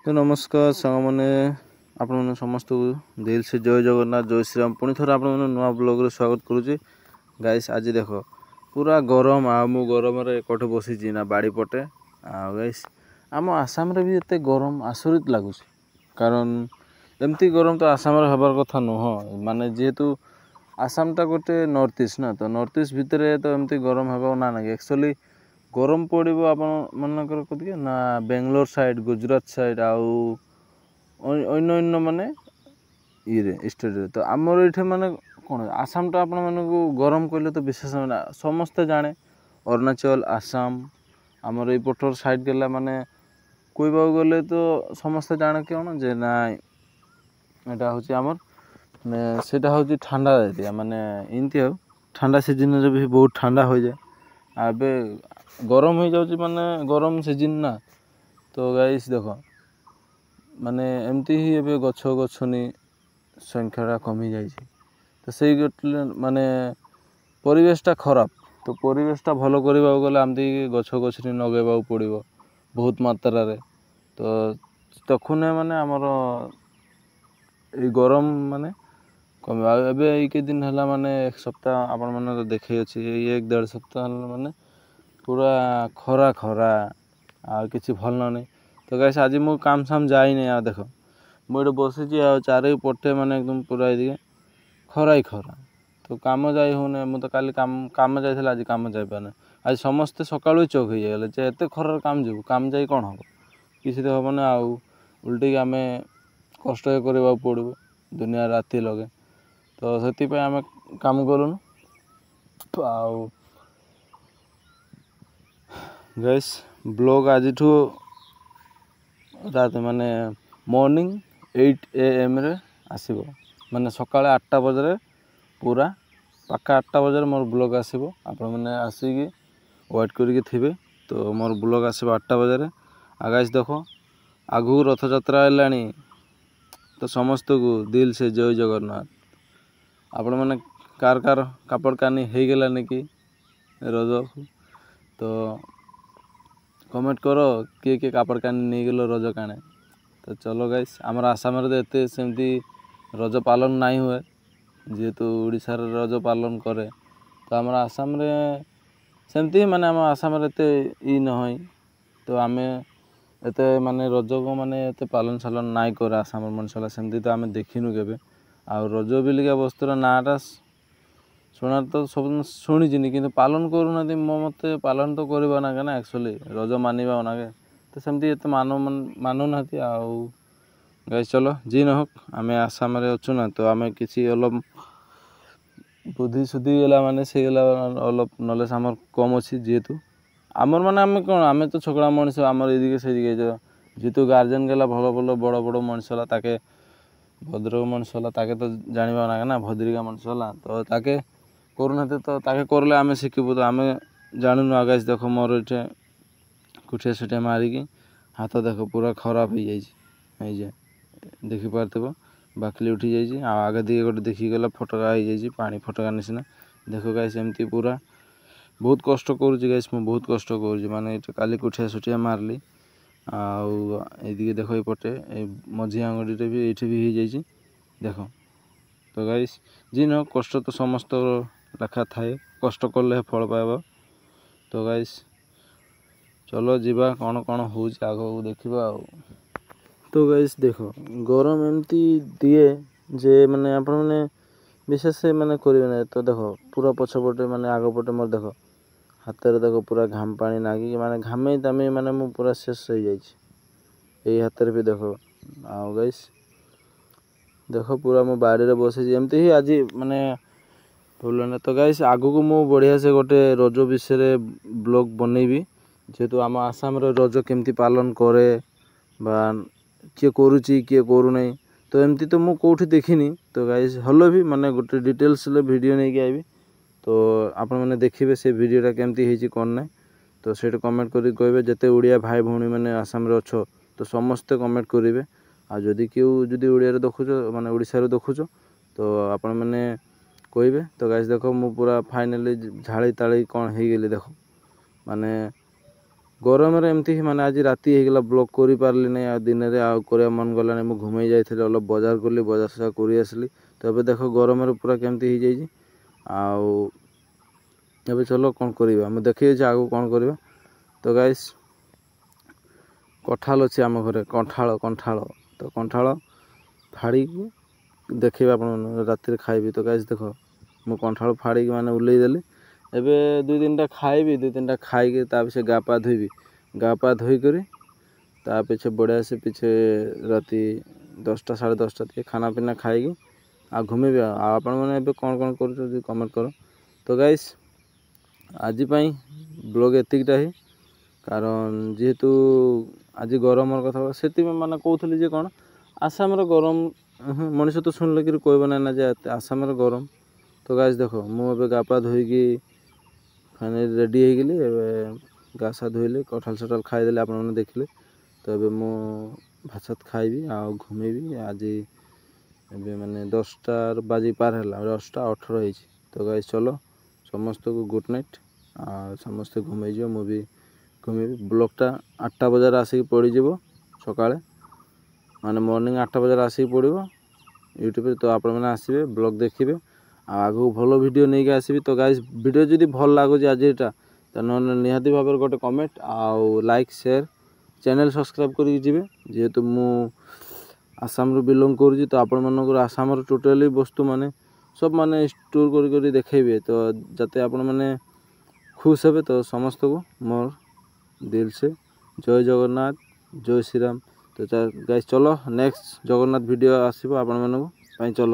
तो नमस्कार सांग मैंने आपण समस्त दिल से जय जगन्नाथ जय श्रीराम पुणी थर आप नुआ ब्लॉग स्वागत करुच्ची गाइस। आज देख पूरा गरम मु गरम कटे बसी ना बाड़ी पटे गाइस आम आसाम रे भी एते गरम आसरित लगुच कारण एमती गरम तो आसाम रे हबार कथा नुह माने जेहेतु आसाम टा गोटे नॉर्थ ईस्ट ना तो नॉर्थ ईस्ट भितर तो एमती गरम हे ना ना एक्चुअली गरम पड़ो आप मनकर कदिके ना बेंगलोर साइड गुजरात साइड आउ अन्य अन्य माने ये स्टेट तो आमर ये माने कौन आसाम तो आपण मानक गरम कहले तो विशेष समस्ते जाने अरुणाचल आसाम आमर ये पटर साइड गला माने कहवा गले तो समस्ते जाने कौन जे ना यहाँ हूँ आमर माने सेटा हूँ ठंडा एरिया माने इनती ठंडा सीजन भी बहुत ठंडा हो जाए आबे गरम हो जाऊँ माने गरम सीजन ना तो गाइस देख माने एमती ही एबे गछ गछनी संख्याटा कमी जाए तो से माने परिवेशटा खराब तो परिवेशटा भल करने गले आमती गछ गछनी लगेबा पड़ो बहुत मात्रा रे तो तखुने माने आमर ये गरम माने कम एबे एक दिन है माने एक सप्ताह आपण मैंने देखे अच्छे एक डेढ़ सप्ताह माने पूरा खरा खरा आ किसी भल नहीं तो कैसे आज मु काम साम जाइनी आ देख मुझे बसी चारे पटे माने एकदम पूरा ये खरा ही खरा तो काम जाई होने मु तो काली काम जाइए आज काम जापारे आज समस्ते सकाळु चौक हो जाए जे एत खरार काम जीव काम जाई कौन हम किसी तो हम ना आउ उल्टी आम कष्ट करवा पड़ो दुनिया राति लगे तो से आम काम करूँ आउ गैस ब्लॉग आज रात माने मॉर्निंग 8 AM रे आसीबो माने सकाळे 8टा बजे पूरा पाका 8टा बजे मोर ब्लॉग आसीबो आपण माने आसीकी वेट करिके थिबे तो मोर ब्लॉग आसीबो 8टा बजे आ गाइस देखो आगु रथ यात्रा हेलानी तो समस्त को दिल से जय जगन्नाथ आपण माने कार कार कापड़ कानी हो गलानी कि रज तो कमेंट करो किए किए कापड़ कानी नहीं गलो रज काने तो चलो गाइस आमर आसाम रे एते सेमती रज पालन नहीं हुए जेहेतु ओडिशा रे रज पालन करे तो आमर आसाम रे सेमती माने आम आसाम रे एते ई नहय तो आमे एते माने रज को माने एते पालन सालन नाई करे आसाम मनसला सेमती तो आमे देखिनु केबे आ रज बिलिका वस्तुर नाटा शुणा तो सब शुणी कि पालन करूना मो मत पालन तो करवा ना ना एक्चुअली रज मानवा नागे तो सेमती ये मानु ना गाइस चलो जी न हो आम आसाम अच्छु ना तो आम किसी अलग बुद्धि सुधी गला माने से गला अलग नॉलेज आमर कम अच्छी जेहेतु आमर माने आम कौन आम तो छोकरा मनीष आमर ये से जेहेतु गार्जेन गला भल भल बड़ बड़ मनीषला ताके भद्रक मनीषला ताके तो जानवा ना ना भद्रिका मनीषला तो ताके करूना तो ताके करले आमे शिखबू तो आमे जानून आगास देख मोर ये कुटिया सुटिया मारिकी हाथ देख पूरा खराब हो जाए देखी पार्थ बाकली उठी जाइए आगे दिखे गोटे देखीगला फटका हो जाए पानी फटका निसीना देख गाइस एमती पूरा बहुत कष्ट करुँच गाइस मु बहुत कष्ट करुँच माने काली कुटिया सुटिया मारली आदिके देख ये मझी आंगुठी भी ये भी हो जाए देख तो गाइस जी न कष्ट तो समस्त लेखा थाए कष्ट कले फल पाइब तो गाइस चलो जीवा कौन कौन हो आग देखा तो गाइस देख गरम एमती दिए जे माने आप मैंने विशेष माने करेंगे ना तो देख पूरा पछपटे माने आग पटे मोर देख हाथ में देख पूरा घाम पानी नागिक माने घामे दामे माने मु पूरा शेष हो जाए हाथ में भी देख आओ गाइस देख पूरा मो बाड़ी रे बसी एमती ही आज माने बोलना तो गाइस आगु को मु बढ़िया से गोटे रज विषय ब्लॉग बनैबी जेहेतु आम आसाम रे रज केमती पालन करे बा किए करुच्ची किए करूना तो एमती तो मु कौटी देखिनी तो गाइस हलो भी माने गोटे डिटेल्स वीडियो नहीं आइबी तो आपण मैंने देखिए से वीडियोटा केमती होइची कौन ना तो सेटा कमेंट करी कहबे जते उड़िया भाई भौणी मैंने आसाम रे अच्छो तो समस्ते कमेंट करेंगे आ जदि क्यों जदि उड़िया देखुच माने ओडिशा रे देखुच तो आपण मैंने कहबे तो गाइस देख मु पूरा फाइनली झाड़ी ताड़ी कौन हो गली देख माने ଗରମରେ ଏମିତି ହିଁ ମାନେ ଆଜି ରାତି ହେଇଗଲା ବ୍ଲଗ୍ କରିପାରିଲିନି ଆଉ ଦିନରେ ଆଉ କରିବା ମନ ଗଲାନି ମୁଁ ଘୁମେଇ ଯାଇଥିଲି ଅଲପ ବଜାର ଗଲି ବଜାର ସା କରି ଆସିଲି ତ ଏବେ ଦେଖ ଗରମରେ ପୁରା କେମିତି ହେଇଯାଇଛି ଆଉ ଏବେ ଚଲ କ'ଣ କରିବା ମୁଁ ଦେଖେଇଛି ଆଗକୁ କ'ଣ କରିବା ତ ଗାଇସ୍ କଠାଳ ଅଛି ଆମ ଘରେ କଣ୍ଠାଳ ତ କଣ୍ଠାଳ ଫାଡ଼ିକି ଦେଖେଇବି ଆପଣ ରାତିରେ ଖାଇବି ତ ଗାଇସ୍ ଦେଖ ମୁଁ କଣ୍ଠାଳ ଫାଡ଼ିକି ମାନେ ଓହ୍ଲେଇ ଦେଲି ଏବେ 2-3ଟା ଖାଇବି 2-3ଟା ଖାଇକି ତା ପିଛେ ଗା ପା ଧୋଇବି ଗା ପା ଧୋଇକରି ତା ପିଛେ ବଢ଼ିଆ ସେ ପିଛେ ରାତି 10ଟା 10:30 ଟିକେ ଖାନା ପିନା ଖାଇକି ଆଉ ଘୁମେଇବି ଆଉ ଆପଣମାନେ ଏବେ କ'ଣ କରୁଛନ୍ତି କମେଣ୍ଟ କର ତ ଗାଇସ୍ ଆଜି ପାଇଁ ବ୍ଲଗ୍ ଏତିକିଟା ହିଁ କାରଣ ଯେହେତୁ ଆଜି ଗରମର କଥା ସେଥିପାଇଁ ମାନେ କହୁଥିଲି ଯେ କ'ଣ ଆସାମର ଗରମ ମଣିଷ ତ ଶୁଣିଲେ କି କହିବ ନା ଯେ ଆସାମର ଗରମ ତ ଗାଇସ୍ ଦେଖ ମୁଁ ଏବେ ଗା ପା ଧୋଇକି ଫାଇନାଲି ରେଡ଼ି ହେଇଗଲି ଏବେ ଗା ସା ଧୋଇଲି କଠାଲ ଖାଇଦେଲି ଆପଣମାନେ ଦେଖିଲେ ତ ଏବେ ମୁଁ ଭାତ ଖାଇବି ଆଉ ଘୁମେଇବି ଆଜି ଏବେ ମାନେ 10ଟା ବାଜି ପାର ହେଲା 10ଟା 18 ହେଇଛି ତ ଗାଇସ୍ ଚଲ ସମସ୍ତଙ୍କୁ ଗୁଡ୍ ନାଇଟ୍ ଆଉ ସମସ୍ତେ ଘୁମେଇଯିବ ମୁଁ ବି ଘୁମେଇବି ବ୍ଲଗ୍ଟା 8ଟା ବଜାରେ ଆସିକି ପଡ଼ିଯିବ ସକାଳେ ମାନେ ମର୍ଣ୍ଣିଂ 8ଟା ବଜାରେ ଆସିକି ପଡ଼ିବ ୟୁଟ୍ୟୁବରେ ତ ଆପଣମାନେ ଆସିବେ ବ୍ଲଗ୍ ଦେଖିବେ ଆଉ ଆଗକୁ ଭଲ ଭିଡ଼ିଓ ନେଇକି ଆସିବି ତ ଗାଇସ୍ ଭିଡ଼ିଓ ଯଦି ଭଲ ଲାଗୁଛି ଆଜିଟା ତ ନହେଲେ ନିହାତି ଭାବରେ ଗୋଟେ କମେଣ୍ଟ ଆଉ ଲାଇକ୍ ସେୟାର ଚ୍ୟାନେଲ୍ ସବସ୍କ୍ରାଇବ୍ କରିକି ଯିବେ ଯେହେତୁ ମୁଁ ଆସାମରୁ ବିଲଙ୍ଗ କରୁଛି ତ ଆପଣମାନଙ୍କର ଆସାମର ଟୋଟାଲି ବସ୍ତୁ ମାନେ ସବୁ ମାନେ ଷ୍ଟୋର୍ କରି ଦେଖେଇବେ ତ ଯାତେ ଆପଣମାନେ ଖୁସ୍ ହେବେ ତ ସମସ୍ତଙ୍କୁ ମୋର ଦିଲ୍ ସେ ଜୟ ଜଗନ୍ନାଥ ଜୟ ଶ୍ରୀରାମ ତ ଗାଇସ୍ ଚଲ ନେକ୍ସଟ ଜଗନ୍ନାଥ ଭିଡ଼ିଓ ଆସିବ ଆପଣମାନଙ୍କ ପାଇଁ ଚଲ।